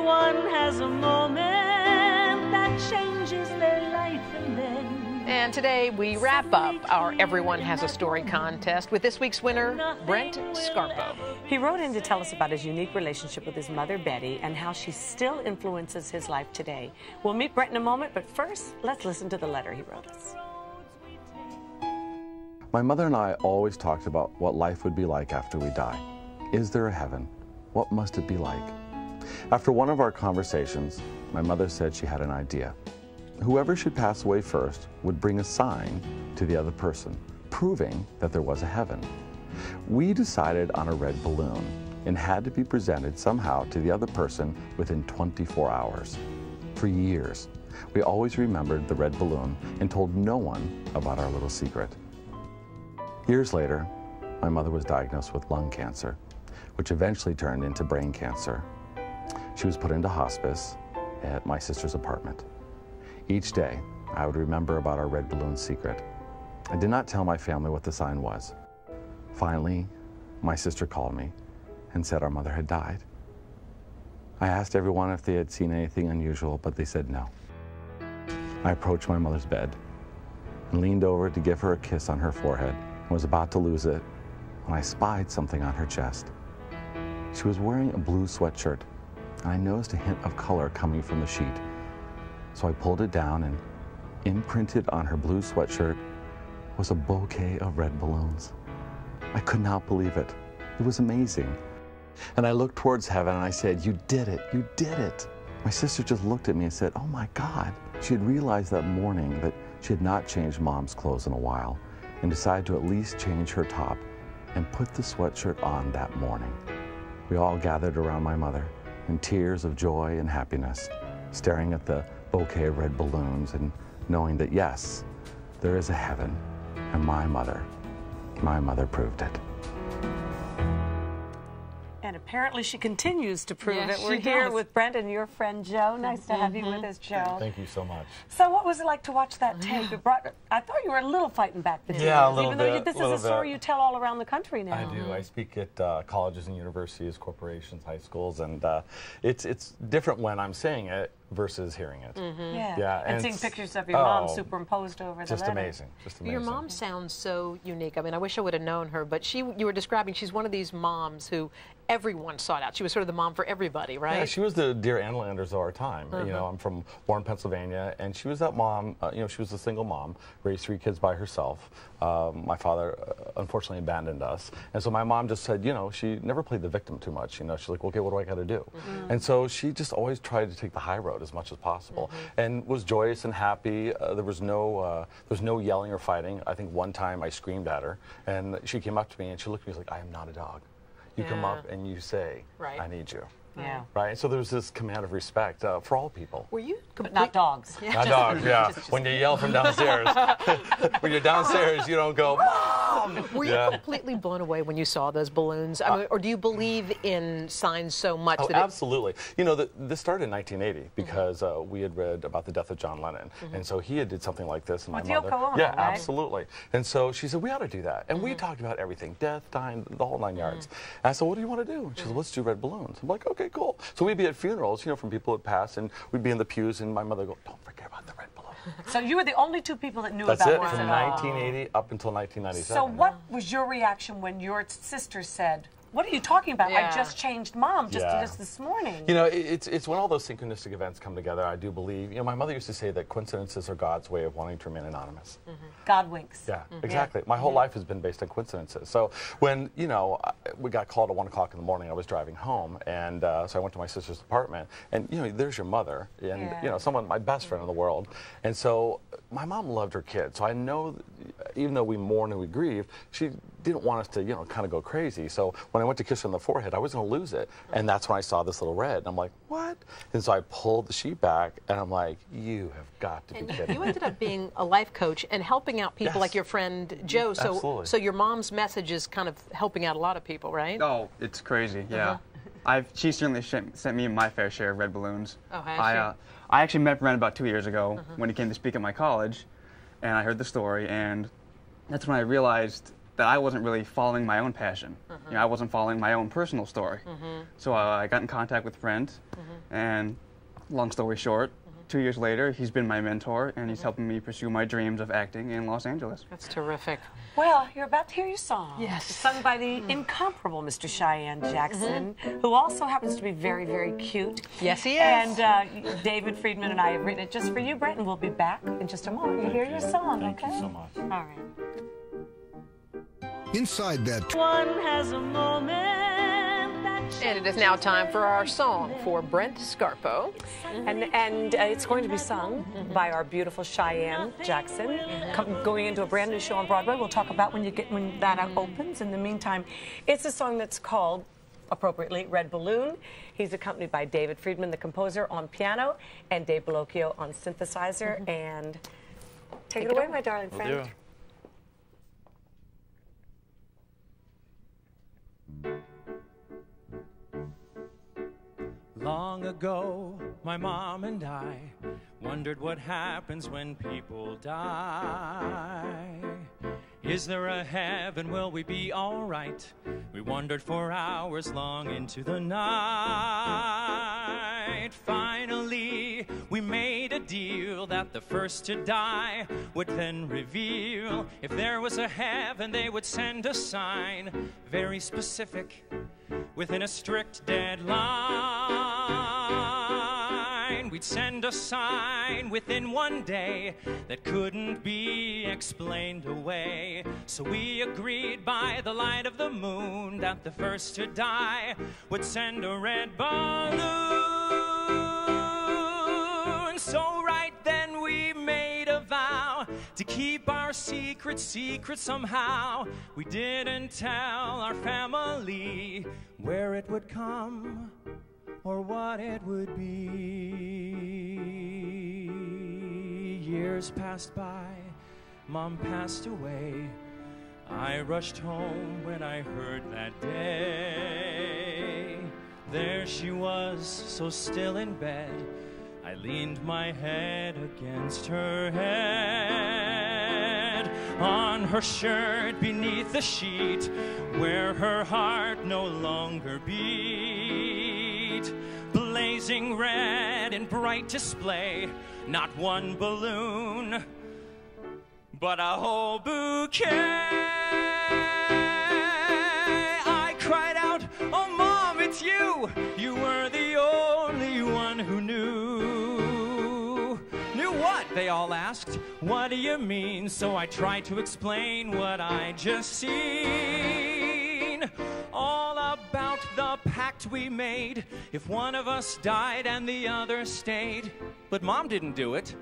Everyone has a moment that changes their life, and then... And today we wrap up our Everyone Has a Story contest with this week's winner, Brent Scarpo. He wrote in to tell us about his unique relationship with his mother, Betty, and how she still influences his life today. We'll meet Brent in a moment, but first, let's listen to the letter he wrote us. My mother and I always talked about what life would be like after we die. Is there a heaven? What must it be like? After one of our conversations, my mother said she had an idea. Whoever should pass away first would bring a sign to the other person, proving that there was a heaven. We decided on a red balloon and had to be presented somehow to the other person within 24 hours. For years, we always remembered the red balloon and told no one about our little secret. Years later, my mother was diagnosed with lung cancer, which eventually turned into brain cancer. She was put into hospice at my sister's apartment. Each day, I would remember about our red balloon secret. I did not tell my family what the sign was. Finally, my sister called me and said our mother had died. I asked everyone if they had seen anything unusual, but they said no. I approached my mother's bed and leaned over to give her a kiss on her forehead and was about to lose it when I spied something on her chest. She was wearing a blue sweatshirt, and I noticed a hint of color coming from the sheet. So I pulled it down, and imprinted on her blue sweatshirt was a bouquet of red balloons. I could not believe it. It was amazing. And I looked towards heaven and I said, "You did it, you did it." My sister just looked at me and said, "Oh my God." She had realized that morning that she had not changed Mom's clothes in a while and decided to at least change her top and put the sweatshirt on that morning. We all gathered around my mother in tears of joy and happiness, staring at the bouquet of red balloons and knowing that yes, there is a heaven, and my mother proved it. And apparently she continues to prove Yes, it. We're she here does. with Brent and your friend Joe. Nice to have you with us, Joe. Thank you so much. So what was it like to watch that tape? It brought, I thought you were a little fighting back the tears. Yeah, a little Even though bit, this is little a story bit. you tell all around the country now. I do. I speak at colleges and universities, corporations, high schools, and it's different when I'm saying it versus hearing it. Yeah. Yeah, And seeing pictures of your mom superimposed over the just letter. amazing. Just amazing. Your mom sounds so unique. I mean, I wish I would have known her, but you were describing, she's one of these moms who everyone sought out. She was sort of the mom for everybody, right? Yeah, she was the Dear Ann Landers of our time. You know, I'm from Warren, Pennsylvania, and she was that mom. You know, she was a single mom, raised 3 kids by herself. My father, unfortunately, abandoned us, and so my mom just said, you know, she never played the victim too much. You know, she's like, okay, what do I got to do? And so she just always tried to take the high road as much as possible, and was joyous and happy. There was no yelling or fighting. I think one time I screamed at her, and she came up to me and she looked at me and was like, I am not a dog. You come up and you say, I need you. Yeah. Right? So there's this command of respect for all people. Were you But not dogs. Not dogs, yeah. When you yell from downstairs. When you're downstairs, you don't go, Mom! Were you completely blown away when you saw those balloons? I mean, or do you believe in signs so much Oh, that absolutely. You know, this started in 1980 because we had read about the death of John Lennon. And so he had did something like this, and With my mother... Yoko Ono, yeah, right? absolutely. And so she said, we ought to do that. And we talked about everything, death, dying, the whole 9 yards. And I said, what do you want to do? She said, let's do red balloons. I'm like, okay, cool. So we'd be at funerals, you know, from people who had passed, and we'd be in the pews, and my mother would go, don't forget about the red balloon. So you were the only 2 people that knew That's about it, this from at all. 1980 up until 1997. So what was your reaction when your sister said, what are you talking about? Yeah. I just changed Mom just Yeah. this morning. You know, it's when all those synchronistic events come together, I do believe. You know, my mother used to say that coincidences are God's way of wanting to remain anonymous. God winks. Yeah, exactly. My whole life has been based on coincidences. So when, you know, we got called at 1 o'clock in the morning, I was driving home, and so I went to my sister's apartment, and, you know, there's your mother, and, you know, someone, my best friend in the world. And so my mom loved her kids. So I know, even though we mourn and we grieve, she didn't want us to, you know, kind of go crazy. So when I went to kiss her on the forehead, I was going to lose it. And that's when I saw this little red. And I'm like, what? And so I pulled the sheet back, and I'm like, you have got to be kidding you me. ended up being a life coach and helping out people like your friend Joe. So, Absolutely. so your mom's message is kind of helping out a lot of people, right? Oh, it's crazy, yeah. She certainly sent me my fair share of red balloons. Oh, has she? I actually met Brent about 2 years ago when he came to speak at my college, and I heard the story, and that's when I realized that I wasn't really following my own passion. You know, I wasn't following my own personal story. So I got in contact with Brent, and long story short, 2 years later, he's been my mentor, and he's helping me pursue my dreams of acting in Los Angeles. That's terrific. Well, you're about to hear your song. Yes. It's sung by the incomparable Mr. Cheyenne Jackson, who also happens to be very, very cute. Yes, he is. And David Friedman and I have written it just for you, Brent, and we'll be back in just a moment to hear your song, Thank okay? you so much. All right. Inside that One has a moment that And it is now time for our song for Brent Scarpo. And it's going to be sung by our beautiful Cheyenne Jackson, going into a brand new show on Broadway. We'll talk about when that opens. In the meantime, it's a song that's called, appropriately, Red Balloon. He's accompanied by David Friedman, the composer, on piano, and Dave Bellocchio on synthesizer. And take it away, my darling friend. Do. Long ago, my mom and I wondered what happens when people die. Is there a heaven? Will we be all right? We wondered for hours long into the night. Finally, we made a deal that the first to die would then reveal if there was a heaven. They would send a sign, very specific, within a strict deadline. We'd send a sign within 1 day that couldn't be explained away. So we agreed by the light of the moon that the first to die would send a red balloon. So right then we made a vow to keep our secret secret somehow. We didn't tell our family where it would come or what it would be. Years passed by, Mom passed away. I rushed home when I heard that day. There she was, so still in bed. I leaned my head against her head. On her shirt beneath the sheet, where her heart no longer beat, blazing red in bright display, not one balloon, but a whole bouquet. I cried out, "Oh, Mom, it's you! You were the only one who knew." "Knew what?" they all asked. "What do you mean?" So I tried to explain what I just seen. All about the pact we made, if one of us died and the other stayed. But Mom didn't do it.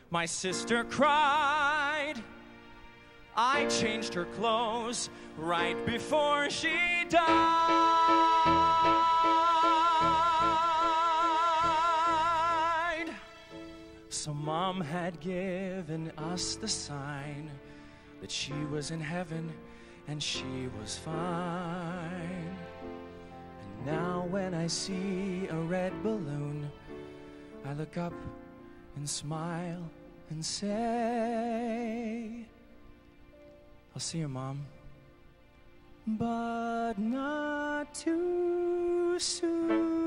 My sister cried. I changed her clothes right before she died. So Mom had given us the sign that she was in heaven and she was fine. And now when I see a red balloon, I look up and smile and say, "I'll see you, Mom, but not too soon."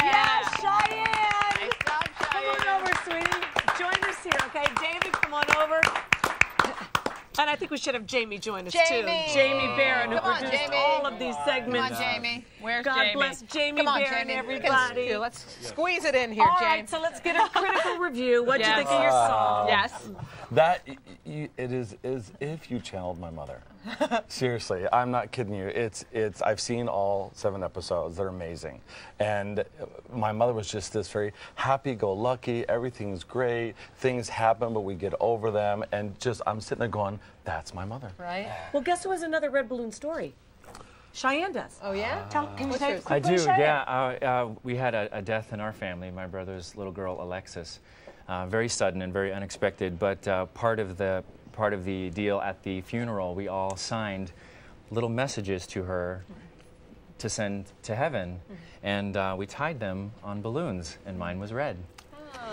Yes, Cheyenne! Come on over, sweetie. Join us here, okay? David, come on over. And I think we should have Jamie join us, too. Jamie Barron, who Come on, produced Jamie. all of these segments. Come on, Jamie. Where's God Jamie? bless Jamie Come on, Barron, Jamie. everybody. Let's squeeze it in here, All Jamie. right, so let's get a critical review. What'd you Yes. think of your song? Yes. That it is as if you channeled my mother. Seriously, I'm not kidding you. It's I've seen all 7 episodes. They're amazing. And my mother was just this very happy-go-lucky. Everything's great. Things happen, but we get over them. And just I'm sitting there going, that's my mother. Right? Well, guess who has another red balloon story? Cheyenne does. Oh, yeah? Can you say it I quickly, do, Cheyenne? yeah. We had a death in our family, my brother's little girl, Alexis. Very sudden and very unexpected, but part of the deal at the funeral, we all signed little messages to her to send to heaven, and we tied them on balloons, and mine was red.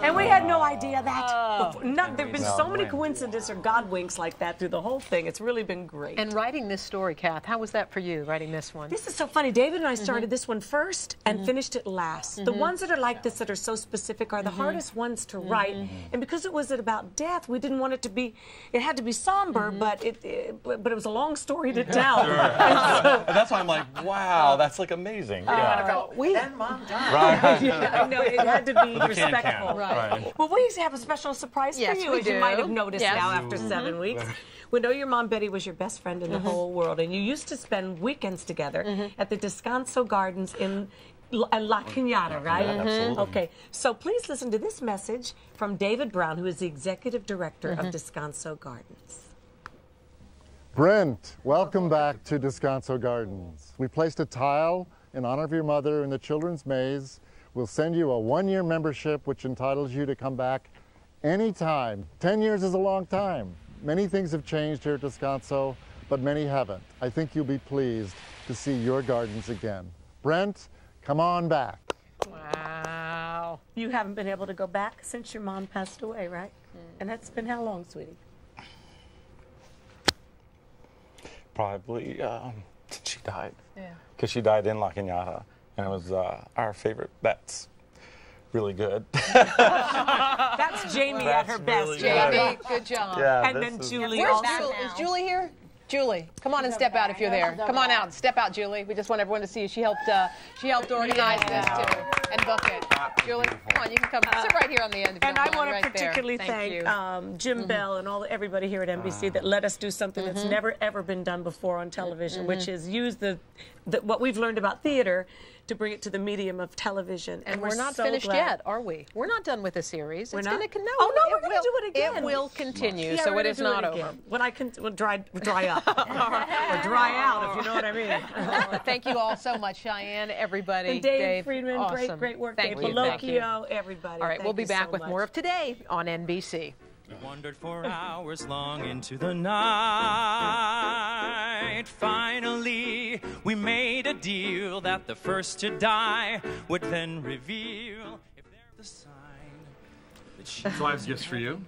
And we had no idea that. There have been so many coincidences or God winks like that through the whole thing. It's really been great. And writing this story, Kath, how was that for you, writing this one? This is so funny. David and I started this one first and finished it last. The ones that are like this, that are so specific, are the hardest ones to write. And because it was about death, we didn't want it to be, it had to be somber, but it was a long story to tell. And that's why I'm like, wow, that's like amazing. Then Mom died. Right. I know, it had to be respectful. Right. Well, we have a special surprise for you, we as you do. might have noticed now after 7 weeks. We know your mom, Betty, was your best friend in the whole world, and you used to spend weekends together at the Descanso Gardens in La Cañada, right? Yeah, absolutely. Okay, so please listen to this message from David Brown, who is the executive director of Descanso Gardens. Brent, welcome back to Descanso Gardens. We placed a tile in honor of your mother in the children's maze. We'll send you a 1-year membership, which entitles you to come back anytime. 10 years is a long time. Many things have changed here at Descanso, but many haven't. I think you'll be pleased to see your gardens again. Brent, come on back. Wow. You haven't been able to go back since your mom passed away, right? And that's been how long, sweetie? Probably since she died. Yeah. Because she died in La Cañada, and it was our favorite bets. Really good. That's Jamie at her best. Really Jamie, good job. Yeah, And then Julie Where's also. Julie? Is Julie here? Julie, come on and step out if you're there. Come on out. Step out, Julie. We just want everyone to see you. She helped organize this, too, and book it. Julie, come on. You can come. Sit right here on the end. If you And don't I want mind, to right there. particularly Thank you. thank Jim Bell and everybody here at NBC that let us do something that's never, ever been done before on television, which is use what we've learned about theater to bring it to the medium of television. And we're not so finished glad. yet, are we? We're not done with the series. We're It's not? going to Oh, no, we're gonna do it again. It will continue, Yeah, so we're it gonna is do not it over. again. When I can dry up. Or dry out, if you know what I mean. Thank you all so much, Cheyenne, everybody. And Dave Friedman, awesome. great work. Thank Dave you. Thank you. Pelocchio, everybody. All right, Thank we'll be you back so with much. more of Today on NBC. We wandered for hours long into the night. Finally, we made a deal that the first to die would then reveal if they're the sign that she. So I have gifts for you.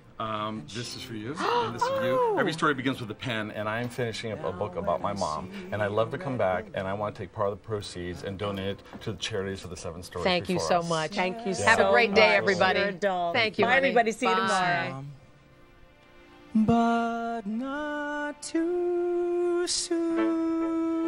This is for you, and this is for you. Every story begins with a pen, and I am finishing up a book about my mom, and I love to come back, and I want to take part of the proceeds and donate it to the charities of the 7 stories. Thank you before so us. much. Thank you so Have a great day, much. everybody. You're a doll. Thank you, Bye, honey. everybody. See you Bye. tomorrow. But not too soon.